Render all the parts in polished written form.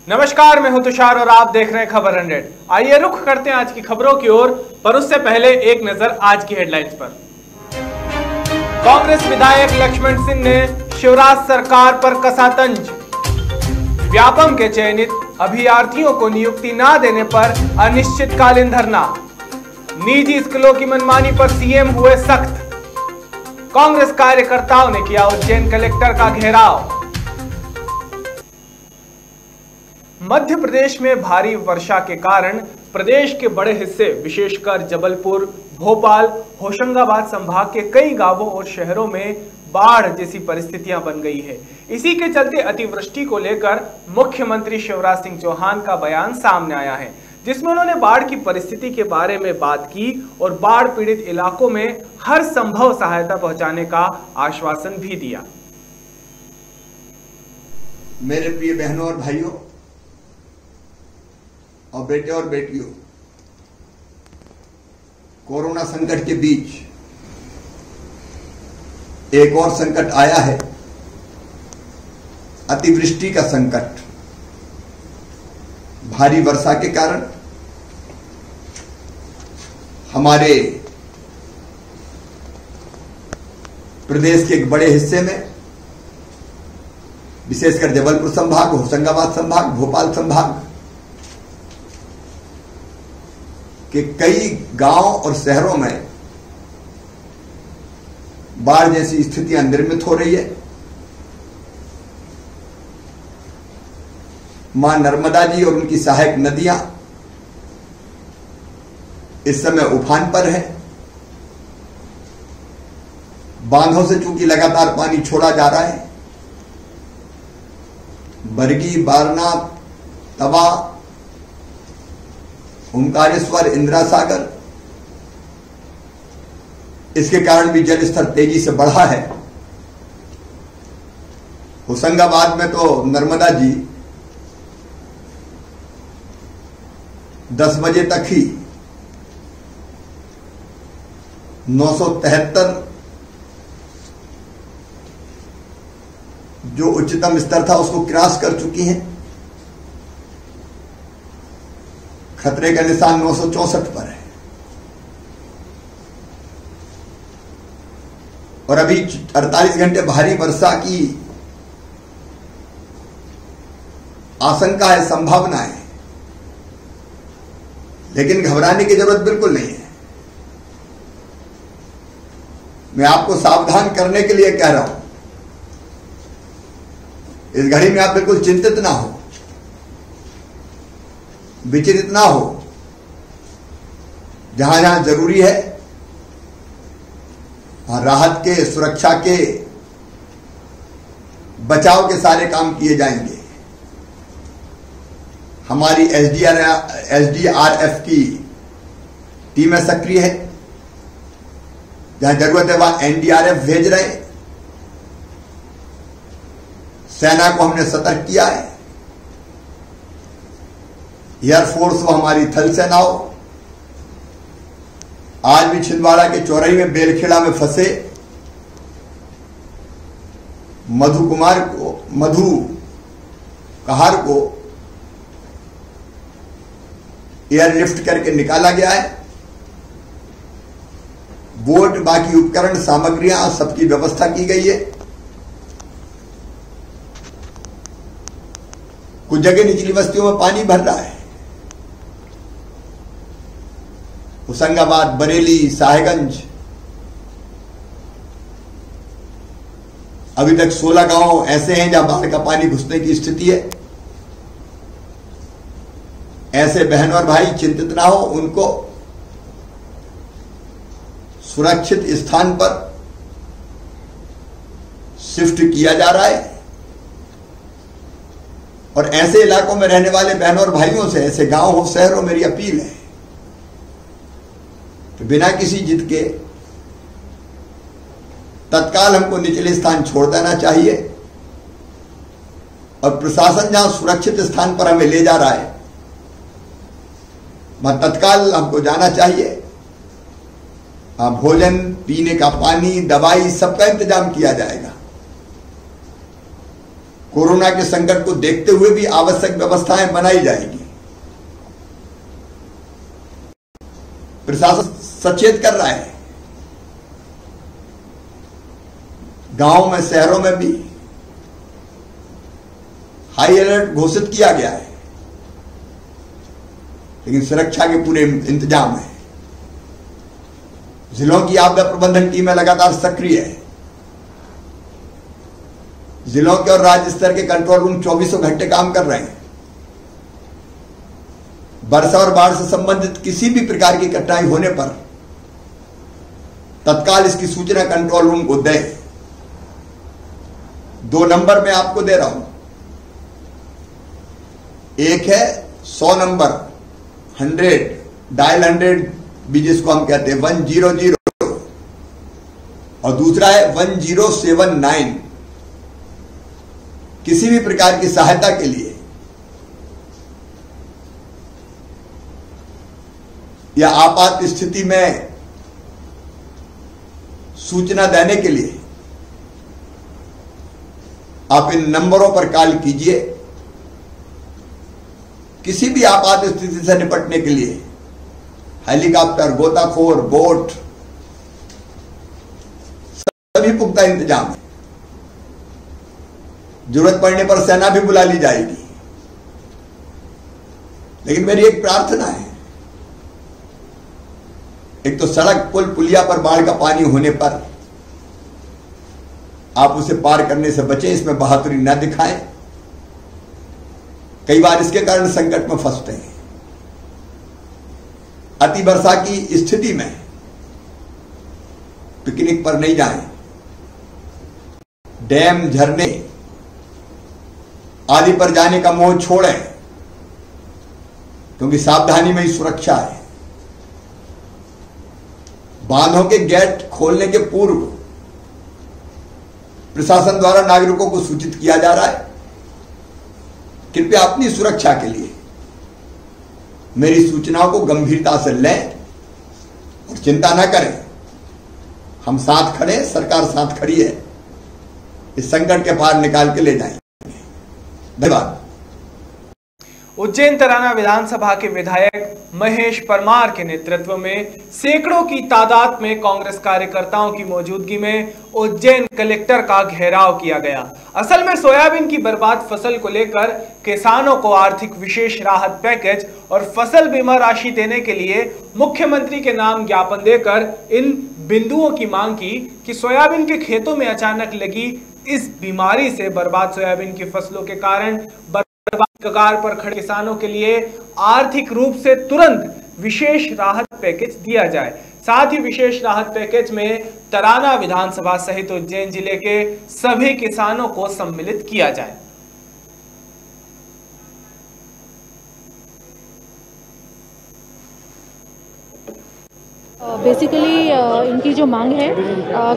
नमस्कार, मैं हूं तुषार और आप देख रहे हैं खबर 100। आइए रुख करते हैं आज की खबरों की ओर, पर उससे पहले एक नजर आज की हेडलाइंस पर। कांग्रेस विधायक लक्ष्मण सिंह ने शिवराज सरकार पर कसा तंज। व्यापम के चयनित अभ्यर्थियों को नियुक्ति न देने पर अनिश्चितकालीन धरना। निजी स्कूलों की मनमानी पर सीएम हुए सख्त। कांग्रेस कार्यकर्ताओं ने किया उज्जैन कलेक्टर का घेराव। मध्य प्रदेश में भारी वर्षा के कारण प्रदेश के बड़े हिस्से विशेषकर जबलपुर, भोपाल, होशंगाबाद संभाग के कई गांवों और शहरों में बाढ़ जैसी परिस्थितियां बन गई है। इसी के चलते अतिवृष्टि को लेकर मुख्यमंत्री शिवराज सिंह चौहान का बयान सामने आया है, जिसमें उन्होंने बाढ़ की परिस्थिति के बारे में बात की और बाढ़ पीड़ित इलाकों में हर संभव सहायता पहुंचाने का आश्वासन भी दिया। मेरे प्रिय बहनों और भाइयों और बेटे और बेटियों, कोरोना संकट के बीच एक और संकट आया है, अतिवृष्टि का संकट। भारी वर्षा के कारण हमारे प्रदेश के एक बड़े हिस्से में, विशेषकर जबलपुर संभाग, होशंगाबाद संभाग, भोपाल संभाग कि कई गांव और शहरों में बाढ़ जैसी स्थितियां निर्मित हो रही है। मां नर्मदा जी और उनकी सहायक नदियां इस समय उफान पर है। बांधों से चूंकि लगातार पानी छोड़ा जा रहा है, बरगी, बारना, तवा, ओंकारेश्वर, इंदिरा सागर, इसके कारण भी जल स्तर तेजी से बढ़ा है। होशंगाबाद में तो नर्मदा जी 10 बजे तक ही 973 जो उच्चतम स्तर था उसको क्रॉस कर चुकी हैं। खतरे का निशान 964 पर है और अभी 48 घंटे भारी वर्षा की आशंका है, संभावना है, लेकिन घबराने की जरूरत बिल्कुल नहीं है। मैं आपको सावधान करने के लिए कह रहा हूं, इस घड़ी में आप बिल्कुल चिंतित ना हो, विचलित ना हो। जहां जहां जरूरी है वहां राहत के, सुरक्षा के, बचाव के सारे काम किए जाएंगे। हमारी एसडीआरएफ की टीमें सक्रिय है। जहां जरूरत है वहां एनडीआरएफ भेज रहे हैं। सेना को हमने सतर्क किया है। एयरफोर्स व हमारी थल सेना हो। आज भी छिंदवाड़ा के चौराही में बेलखेड़ा में फंसे मधु कहार को एयरलिफ्ट करके निकाला गया है। बोट, बाकी उपकरण, सामग्रियां, सबकी व्यवस्था की गई है। कुछ जगह निचली बस्तियों में पानी भर रहा है। होशंगाबाद, बरेली, साहेबगंज, अभी तक 16 गांव ऐसे हैं जहां बाढ़ का पानी घुसने की स्थिति है। ऐसे बहन और भाई चिंतित ना हो, उनको सुरक्षित स्थान पर शिफ्ट किया जा रहा है। और ऐसे इलाकों में रहने वाले बहनों और भाइयों से, ऐसे गांव हो, शहर हो, मेरी अपील है तो बिना किसी जिद के तत्काल हमको निचले स्थान छोड़ देना चाहिए और प्रशासन जहां सुरक्षित स्थान पर हमें ले जा रहा है वहां तत्काल हमको जाना चाहिए। भोजन, पीने का पानी, दवाई, सबका इंतजाम किया जाएगा। कोरोना के संकट को देखते हुए भी आवश्यक व्यवस्थाएं बनाई जाएगी। प्रशासन सचेत कर रहा है। गांव में, शहरों में भी हाई अलर्ट घोषित किया गया है, लेकिन सुरक्षा के पूरे इंतजाम है। जिलों की आपदा प्रबंधन टीमें लगातार सक्रिय है। जिलों के और राज्य स्तर के कंट्रोल रूम 24 घंटे काम कर रहे हैं। वर्षा और बाढ़ से संबंधित किसी भी प्रकार की घटनाएं होने पर तत्काल इसकी सूचना कंट्रोल रूम को दें। 2 नंबर मैं आपको दे रहा हूं। एक है 100 नंबर 100 डायल 100 भी जिसको हम कहते हैं 100, और दूसरा है 1079। किसी भी प्रकार की सहायता के लिए या आपात स्थिति में सूचना देने के लिए आप इन नंबरों पर कॉल कीजिए। किसी भी आपात स्थिति से निपटने के लिए हेलीकॉप्टर, गोताखोर, बोट, सभी पुख्ता इंतजाम है। जरूरत पड़ने पर सेना भी बुला ली जाएगी। लेकिन मेरी एक प्रार्थना है, एक तो सड़क, पुल, पुलिया पर बाढ़ का पानी होने पर आप उसे पार करने से बचें, इसमें बहादुरी न दिखाएं। कई बार इसके कारण संकट में फंसते हैं। अति वर्षा की स्थिति में पिकनिक पर नहीं जाएं। डैम, झरने आदि पर जाने का मोह छोड़ें, क्योंकि सावधानी में ही सुरक्षा है। बांधों के गेट खोलने के पूर्व प्रशासन द्वारा नागरिकों को सूचित किया जा रहा है। कृपया अपनी सुरक्षा के लिए मेरी सूचनाओं को गंभीरता से लें और चिंता न करें। हम साथ खड़े, सरकार साथ खड़ी है। इस संकट के पार निकाल के ले जाएंगे। धन्यवाद। उज्जैन तराना विधानसभा के विधायक महेश परमार के नेतृत्व में सैकड़ों की तादाद में कांग्रेस कार्यकर्ताओं की मौजूदगी में उज्जैन कलेक्टर का घेराव किया गया। असल में सोयाबीन की बर्बाद फसल को लेकर किसानों को आर्थिक विशेष राहत पैकेज और फसल बीमा राशि देने के लिए मुख्यमंत्री के नाम ज्ञापन देकर इन बिंदुओं की मांग की कि सोयाबीन के खेतों में अचानक लगी इस बीमारी से बर्बाद सोयाबीन की फसलों के कारण कगार पर खड़े किसानों के लिए आर्थिक रूप से तुरंत विशेष राहत पैकेज दिया जाए। साथ ही विशेष राहत पैकेज में तराना विधानसभा सहित उज्जैन जिले के सभी किसानों को सम्मिलित किया जाए। बेसिकली इनकी जो मांग है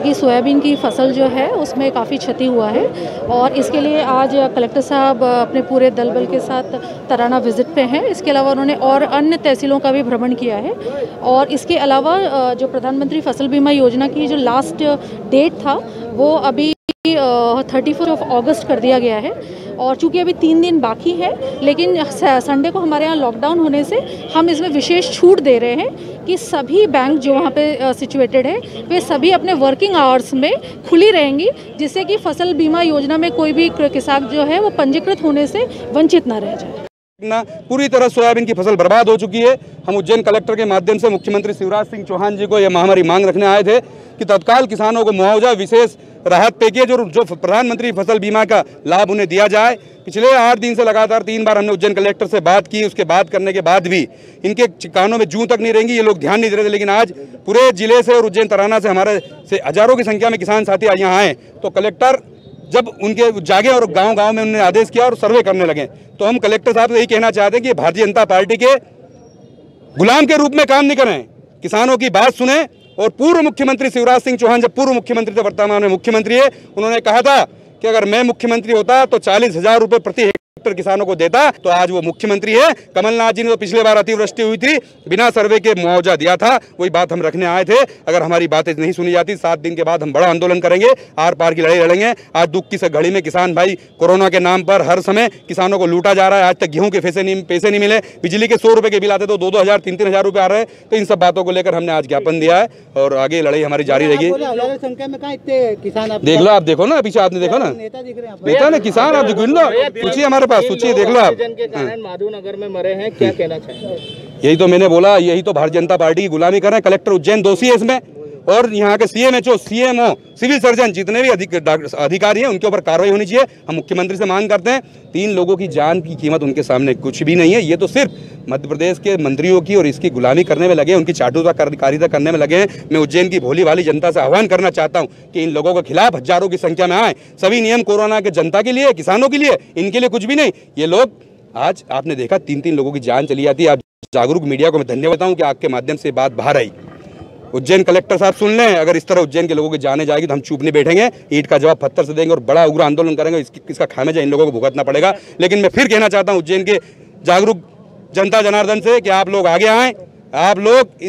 कि सोयाबीन की फसल जो है उसमें काफ़ी क्षति हुआ है, और इसके लिए आज कलेक्टर साहब अपने पूरे दल बल के साथ तराना विजिट पे हैं। इसके अलावा उन्होंने और अन्य तहसीलों का भी भ्रमण किया है, और इसके अलावा जो प्रधानमंत्री फसल बीमा योजना की जो लास्ट डेट था वो अभी 31 अगस्त कर दिया गया है, और चूंकि अभी 3 दिन बाकी है, लेकिन संडे को हमारे यहाँ लॉकडाउन होने से हम इसमें विशेष छूट दे रहे हैं कि सभी बैंक जो वहाँ पे सिचुएटेड है वे सभी अपने वर्किंग आवर्स में खुली रहेंगी, जिससे कि फसल बीमा योजना में कोई भी किसान जो है वो पंजीकृत होने से वंचित ना रह जाए। पूरी तरह सोयाबीन की फसल बर्बाद हो चुकी है। हम उज्जैन कलेक्टर के माध्यम से मुख्यमंत्री शिवराज सिंह चौहान जी को यह हमारी मांग रखने आए थे कि तत्काल किसानों को मुआवजा, विशेष राहत पैकेज और जो प्रधानमंत्री फसल बीमा का लाभ उन्हें दिया जाए। पिछले 8 दिन से लगातार 3 बार हमने उज्जैन कलेक्टर से बात की। उसके बात करने के बाद भी इनके कानों में जूं तक नहीं रहेंगी, ये लोग ध्यान नहीं दे रहे थे। लेकिन आज पूरे जिले से और उज्जैन तराना से हमारे से हजारों की संख्या में किसान साथी आज यहाँ आए, तो कलेक्टर जब उनके जागे और गांव-गांव में उन्होंने आदेश किया और सर्वे करने लगे, तो हम कलेक्टर साहब से यही कहना चाहते हैं कि भारतीय जनता पार्टी के गुलाम के रूप में काम नहीं करें, किसानों की बात सुने। और पूर्व मुख्यमंत्री शिवराज सिंह चौहान जब पूर्व मुख्यमंत्री थे, वर्तमान में मुख्यमंत्री है, उन्होंने कहा था कि अगर मैं मुख्यमंत्री होता तो 40,000 रुपये प्रति कलेक्टर किसानों को देता तो आज वो मुख्यमंत्री है। कमलनाथ जी ने तो पिछले बार अतिवृष्टि हुई थी, बिना सर्वे के मुआवजा दिया था, वही बात हम रखने आए थे। अगर हमारी बातें नहीं सुनी जाती 7 दिन के बाद हम बड़ा आंदोलन करेंगे, आर पार की लड़ाई लड़ेंगे। आज दुख की घड़ी में किसान भाई कोरोना के नाम पर हर समय किसानों को लूटा जा रहा है। आज तक गेहूं के पैसे नहीं मिले, बिजली के 100 रुपए के बिल आते तो 2-2 हज़ार 3-3 हज़ार रुपए आ रहे हैं। तो इन सब बातों को लेकर हमने आज ज्ञापन दिया है और आगे लड़ाई हमारी जारी रहेगी। देख लो, आप देखो ना, पीछे आपने देखो ना, नेता ने किसान, आप देखो ना, पूछिए हमारे पास, पूछिए, देख लो आप। माधवनगर में मरे हैं, क्या कहना चाहेंगे? यही तो मैंने बोला, यही तो भारतीय जनता पार्टी की गुलामी कर रहे हैं। कलेक्टर उज्जैन दोषी है इसमें, और यहाँ के CMHO, CMO, सिविल सर्जन जितने भी अधिकारी हैं उनके ऊपर कार्रवाई होनी चाहिए। हम मुख्यमंत्री से मांग करते हैं। 3 लोगों की जान की कीमत उनके सामने कुछ भी नहीं है। ये तो सिर्फ मध्य प्रदेश के मंत्रियों की और इसकी गुलामी करने में लगे हैं, उनकी चाटुकारिता करने में लगे हैं। मैं उज्जैन की भोली भाली जनता से आह्वान करना चाहता हूँ कि इन लोगों के खिलाफ हजारों की संख्या में आए। सभी नियम कोरोना के जनता के लिए, किसानों के लिए, इनके लिए कुछ भी नहीं। ये लोग, आज आपने देखा 3-3 लोगों की जान चली जाती है। आप जागरूक मीडिया को मैं धन्यवाद बताऊं कि आपके माध्यम से बात बाहर आई। उज्जैन कलेक्टर साहब सुन लें, अगर इस तरह उज्जैन के लोगों की जाने जाएगी तो हम चुप नहीं बैठेंगे, ईंट का जवाब पत्थर से देंगे और बड़ा उग्र आंदोलन करेंगे। इसका खामियाजा इन लोगों को भुगतना पड़ेगा। लेकिन मैं फिर कहना चाहता हूं उज्जैन के जागरूक जनता जनार्दन से कि आप लोग आगे आएँ। आप लोग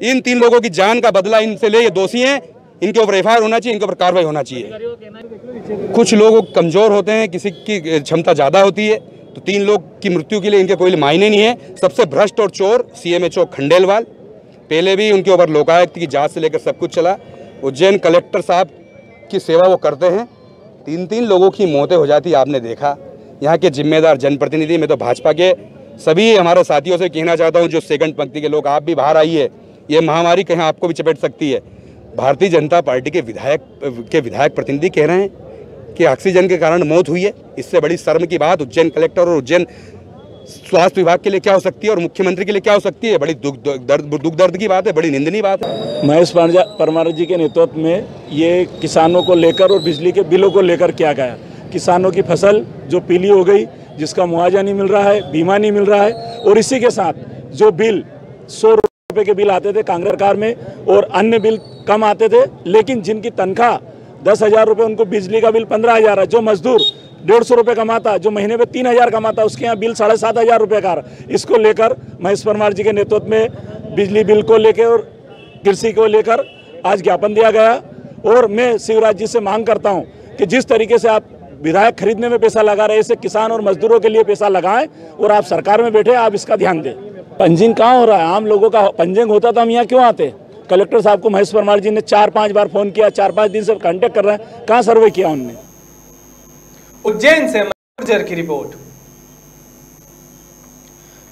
इन 3 लोगों की जान का बदला इनसे ले, ये दोषी हैं, इनके ऊपर FIR होना चाहिए, इनके ऊपर कार्रवाई होना चाहिए। कुछ लोग कमजोर होते हैं, किसी की क्षमता ज़्यादा होती है, तो 3 लोग की मृत्यु के लिए इनके कोई मायने नहीं है। सबसे भ्रष्ट और चोर CMHO खंडेलवाल, पहले भी उनके ऊपर लोकायुक्त की जांच से लेकर सब कुछ चला। उज्जैन कलेक्टर साहब की सेवा वो करते हैं, 3-3 लोगों की मौतें हो जाती, आपने देखा। यहाँ के जिम्मेदार जनप्रतिनिधि, मैं तो भाजपा के सभी हमारे साथियों से कहना चाहता हूँ, जो सेकंड पंक्ति के लोग, आप भी बाहर आइए। ये महामारी कहीं आपको भी चपेट सकती है। भारतीय जनता पार्टी के विधायक प्रतिनिधि कह रहे हैं कि ऑक्सीजन के कारण मौत हुई है। इससे बड़ी शर्म की बात उज्जैन कलेक्टर और उज्जैन स्वास्थ्य विभाग के लिए क्या हो सकती है और मुख्यमंत्री के लिए क्या हो सकती है? बड़ी दुख दर्द की बात है, बड़ी निंदनीय बात है। महेश परमार जी के नेतृत्व में ये किसानों को लेकर और बिजली के बिलों को लेकर किया गया। किसानों की फसल जो पीली हो गई, जिसका मुआवजा नहीं मिल रहा है, बीमा नहीं मिल रहा है, और इसी के साथ जो बिल 100 रुपये के बिल आते थे कांग्रेस सरकार में और अन्य बिल कम आते थे, लेकिन जिनकी तनख्वाह 10,000 रुपये, उनको बिजली का बिल 15,000 है। जो मजदूर 150 रुपये कमाता, जो महीने में 3,000 कमाता, उसके यहाँ बिल 7,500 रुपये का। इसको लेकर महेश परमार जी के नेतृत्व में बिजली बिल को लेकर और कृषि को लेकर आज ज्ञापन दिया गया। और मैं शिवराज जी से मांग करता हूँ कि जिस तरीके से आप विधायक खरीदने में पैसा लगा रहे, इससे किसान और मजदूरों के लिए पैसा लगाएं, और आप सरकार में बैठे, आप इसका ध्यान दें। पंजिंग कहाँ हो रहा है? आम लोगों का पंजिंग होता तो हम यहाँ क्यों आते? कलेक्टर साहब को महेश परमार जी ने 4-5 बार फोन किया, 4-5 दिन से कांटेक्ट कर रहे हैं, कहाँ सर्वे किया उन्होंने? उज्जैन से गुर्जर की रिपोर्ट।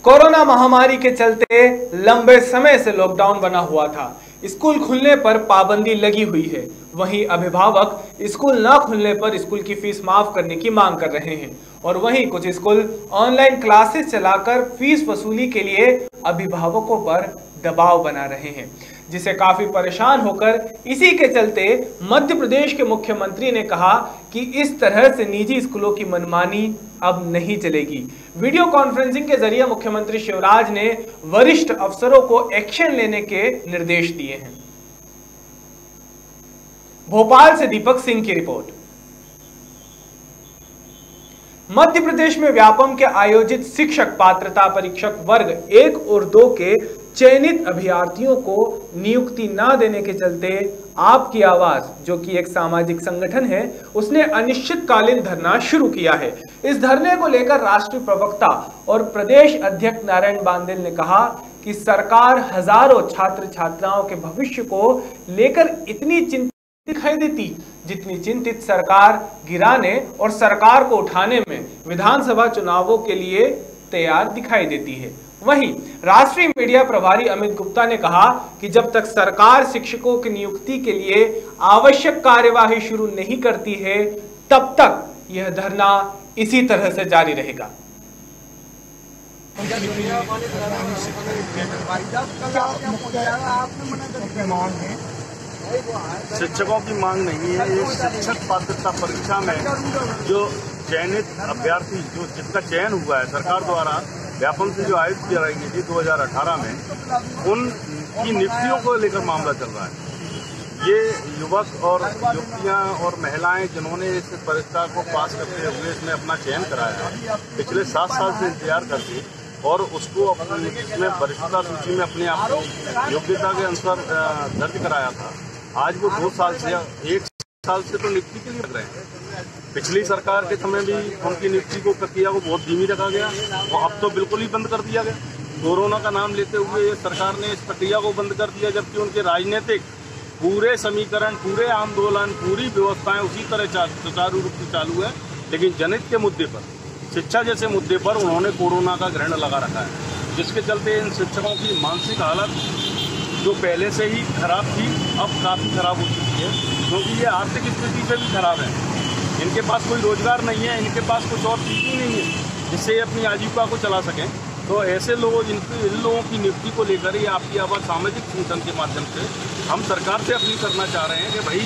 कोरोना महामारी के चलते लंबे समय से लॉकडाउन बना हुआ था। स्कूल खुलने पर पाबंदी लगी हुई है। वहीं अभिभावक स्कूल न खुलने पर स्कूल की फीस माफ करने की मांग कर रहे हैं, और वहीं कुछ स्कूल ऑनलाइन क्लासेस चलाकर फीस वसूली के लिए अभिभावकों पर दबाव बना रहे हैं, जिसे काफी परेशान होकर इसी के चलते मध्य प्रदेश के मुख्यमंत्री ने कहा कि इस तरह से निजी स्कूलों की मनमानी अब नहीं चलेगी। वीडियो कॉन्फ्रेंसिंग के जरिए मुख्यमंत्री शिवराज ने वरिष्ठ अफसरों को एक्शन लेने के निर्देश दिए हैं। भोपाल से दीपक सिंह की रिपोर्ट। मध्य प्रदेश में व्यापम के आयोजित शिक्षक पात्रता परीक्षक वर्ग 1 और 2 के चयनित अभ्यर्थियों को नियुक्ति न देने के चलते आपकी आवाज, जो कि एक सामाजिक संगठन है, उसने अनिश्चितकालीन धरना शुरू किया है। इस धरने को लेकर राष्ट्रीय प्रवक्ता और प्रदेश अध्यक्ष नारायण बांदेल ने कहा कि सरकार हजारों छात्र छात्राओं के भविष्य को लेकर इतनी चिंतित दिखाई देती जितनी चिंतित सरकार गिराने और सरकार को उठाने में विधानसभा चुनावों के लिए तैयार दिखाई देती है। वहीं राष्ट्रीय मीडिया प्रभारी अमित गुप्ता ने कहा कि जब तक सरकार शिक्षकों की नियुक्ति के लिए आवश्यक कार्यवाही शुरू नहीं करती है, तब तक यह धरना इसी तरह से जारी रहेगा। शिक्षकों की मांग नहीं है। ये शिक्षक पात्रता परीक्षा में जो चयनित अभ्यर्थी, जो जिसका चयन हुआ है सरकार द्वारा व्यापम से जो आयोजित की जाएगी थी 2018 में, उनकी नियुक्तियों को लेकर मामला चल रहा है। ये युवक और युवतियां और महिलाएं जिन्होंने इस परीक्षा को पास करते हुए इसमें अपना चयन कराया है, पिछले 7 साल से इंतजार करके और उसको अपने इसमें वरिष्ठता सूची में अपने आप को योग्यता के अनुसार दर्ज कराया था, आज वो 2 साल से 1 साल से तो नियुक्ति के लिए लग रहे हैं। पिछली सरकार के समय भी उनकी नियुक्ति को प्रक्रिया को बहुत धीमी रखा गया और अब तो बिल्कुल ही बंद कर दिया गया। कोरोना का नाम लेते हुए ये सरकार ने इस प्रक्रिया को बंद कर दिया, जबकि उनके राजनीतिक पूरे समीकरण, पूरे आंदोलन, पूरी व्यवस्थाएं उसी तरह सुचारू रूप से चालू है। लेकिन जनहित के मुद्दे पर, शिक्षा जैसे मुद्दे पर उन्होंने कोरोना का ग्रहण लगा रखा है, जिसके चलते इन शिक्षकों की मानसिक हालत जो पहले से ही खराब थी अब काफ़ी खराब हो चुकी है, क्योंकि ये आर्थिक स्थिति से भी खराब है। इनके पास कोई रोजगार नहीं है, इनके पास कुछ और चीज़ ही नहीं है जिससे ये अपनी आजीविका को चला सकें। तो ऐसे लोग इन लोगों की नियुक्ति को लेकर ही आपकी आवाज़ सामाजिक चिंतन के माध्यम से हम सरकार से अपील करना चाह रहे हैं कि भाई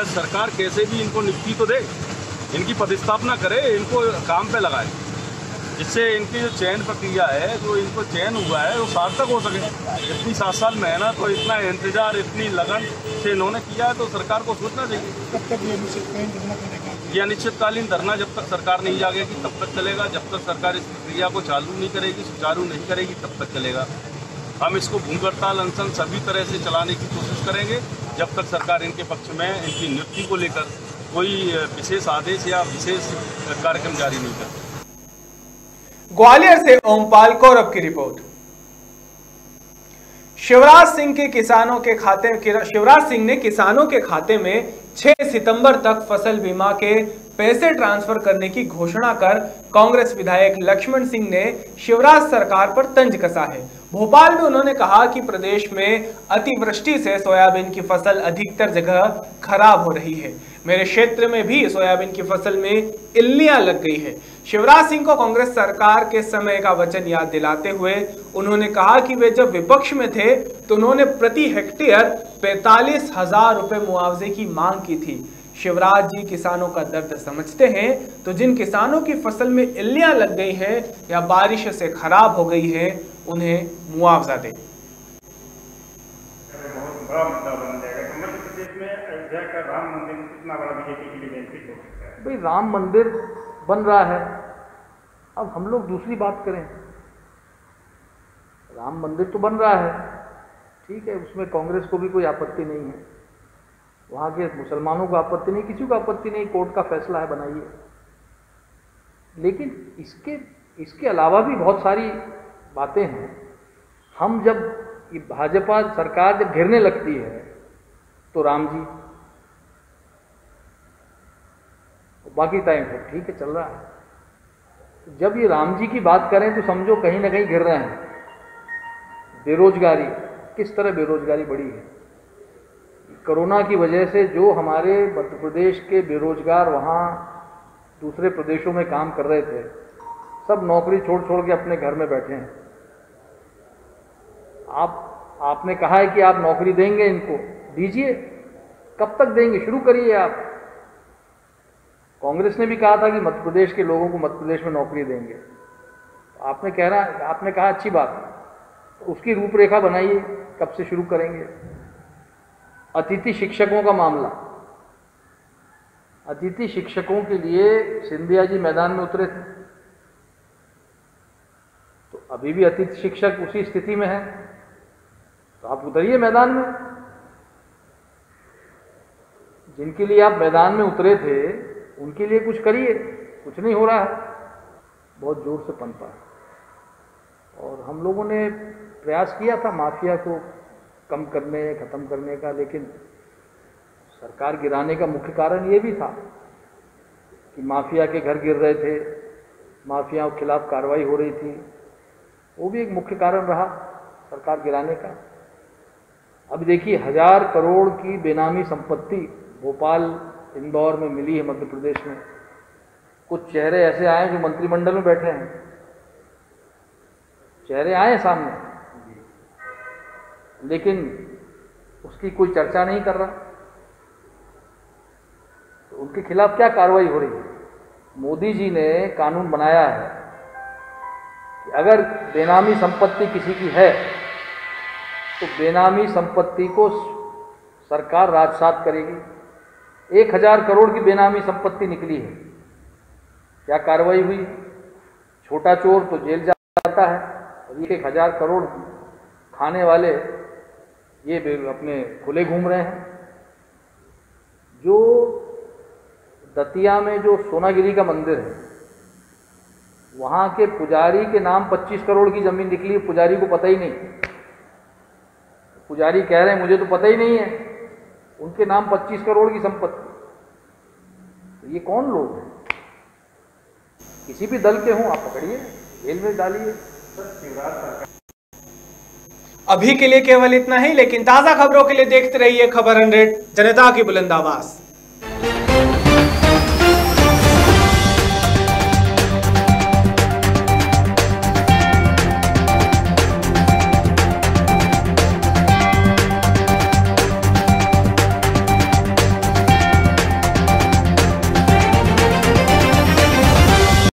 सरकार कैसे भी इनको नियुक्ति तो दे, इनकी पदस्थापना करे, इनको काम पे लगाए, जिससे इनकी जो चयन प्रक्रिया है, जो इनको चयन हुआ है वो सार्थक हो सके। इतनी 7 साल मेहनत और इतना इंतजार, इतनी लगन से इन्होंने किया है, तो सरकार को सोचना चाहिए। कब तक ये अनिश्चितकालीन धरना चलेगा? ये अनिश्चितकालीन धरना जब तक सरकार नहीं जागेगी तब तक चलेगा। जब तक सरकार इस प्रक्रिया को चालू नहीं करेगी, सुचारू नहीं करेगी, तब तक चलेगा। हम इसको भूख हड़ताल, अनशन सभी तरह से चलाने की कोशिश करेंगे जब तक सरकार इनके पक्ष में इनकी नियुक्ति को लेकर कोई विशेष आदेश या विशेष कार्यक्रम जारी नहीं करता। ग्वालियर से ओमपाल कौरव की रिपोर्ट। शिवराज सिंह ने किसानों के खाते में 6 सितंबर तक फसल बीमा के पैसे ट्रांसफर करने की घोषणा कर कांग्रेस विधायक लक्ष्मण सिंह ने शिवराज सरकार पर तंज कसा है। भोपाल में उन्होंने कहा कि प्रदेश में अतिवृष्टि से सोयाबीन की फसल अधिकतर जगह खराब हो रही है। मेरे क्षेत्र में भी सोयाबीन की फसल में इल्लियां लग गई है। शिवराज सिंह को कांग्रेस सरकार के समय का वचन याद दिलाते हुए उन्होंने कहा कि वे जब विपक्ष में थे तो उन्होंने प्रति हेक्टेयर 45,000 रुपए मुआवजे की मांग की थी। शिवराज जी किसानों का दर्द समझते हैं, तो जिन किसानों की फसल में इल्लियां लग गई है या बारिश से खराब हो गई है, उन्हें मुआवजा दें। बहुत बड़ा मुद्दा बन जाएगा। तो मध्य प्रदेश में अयोध्या का राम मंदिर कितना बड़ा बीजेपी के लिए बेनिफिट हो सकता है? भाई राम मंदिर बन रहा है, अब हम लोग दूसरी बात करें। राम मंदिर तो बन रहा है, ठीक है, उसमें कांग्रेस को भी कोई आपत्ति नहीं है, वहाँ के मुसलमानों को आपत्ति नहीं, किसी को आपत्ति नहीं, कोर्ट का फैसला है, बनाइए। लेकिन इसके अलावा भी बहुत सारी बातें हैं। हम जब ये भाजपा सरकार जब घिरने लगती है तो राम जी, बाकी टाइम है ठीक है चल रहा है। जब ये राम जी की बात करें तो समझो कहीं ना कहीं गिर रहे हैं। बेरोजगारी, किस तरह बेरोजगारी बढ़ी है। कोरोना की वजह से जो हमारे मध्य प्रदेश के बेरोजगार वहाँ दूसरे प्रदेशों में काम कर रहे थे, सब नौकरी छोड़ के अपने घर में बैठे हैं। आपने कहा है कि आप नौकरी देंगे, इनको दीजिए, कब तक देंगे, शुरू करिए आप। कांग्रेस ने भी कहा था कि मध्य प्रदेश के लोगों को मध्य प्रदेश में नौकरी देंगे, आपने कहा अच्छी बात, तो उसकी रूपरेखा बनाइए, कब से शुरू करेंगे। अतिथि शिक्षकों का मामला, अतिथि शिक्षकों के लिए सिंधिया जी मैदान में उतरे थे, तो अभी भी अतिथि शिक्षक उसी स्थिति में है, तो आप उतरिए मैदान में। जिनके लिए आप मैदान में उतरे थे उनके लिए कुछ करिए, कुछ नहीं हो रहा है, बहुत जोर से पनपा है। और हम लोगों ने प्रयास किया था माफिया को कम करने, खत्म करने का, लेकिन सरकार गिराने का मुख्य कारण ये भी था कि माफिया के घर गिर रहे थे, माफियाओं के खिलाफ कार्रवाई हो रही थी, वो भी एक मुख्य कारण रहा सरकार गिराने का। अब देखिए 1000 करोड़ की बेनामी संपत्ति भोपाल, इंदौर में मिली है मध्य प्रदेश में। कुछ चेहरे ऐसे आए जो मंत्रिमंडल में बैठे हैं, चेहरे आए सामने, लेकिन उसकी कोई चर्चा नहीं कर रहा, तो उनके खिलाफ क्या कार्रवाई हो रही है। मोदी जी ने कानून बनाया है कि अगर बेनामी संपत्ति किसी की है तो बेनामी संपत्ति को सरकार राजसात करेगी। 1000 करोड़ की बेनामी संपत्ति निकली है, क्या कार्रवाई हुई? छोटा चोर तो जेल जाता है, 1000 करोड़ खाने वाले ये अपने खुले घूम रहे हैं। जो दतिया में जो सोनागिरी का मंदिर है, वहाँ के पुजारी के नाम 25 करोड़ की जमीन निकली, पुजारी को पता ही नहीं। पुजारी कह रहे हैं मुझे तो पता ही नहीं है, उनके नाम 25 करोड़ की संपत्ति। तो ये कौन लोग हैं? किसी भी दल के हों, आप पकड़िए, जेल में डालिए। अभी के लिए केवल इतना ही, लेकिन ताजा खबरों के लिए देखते रहिए खबर 100, जनता की बुलंद आवाज।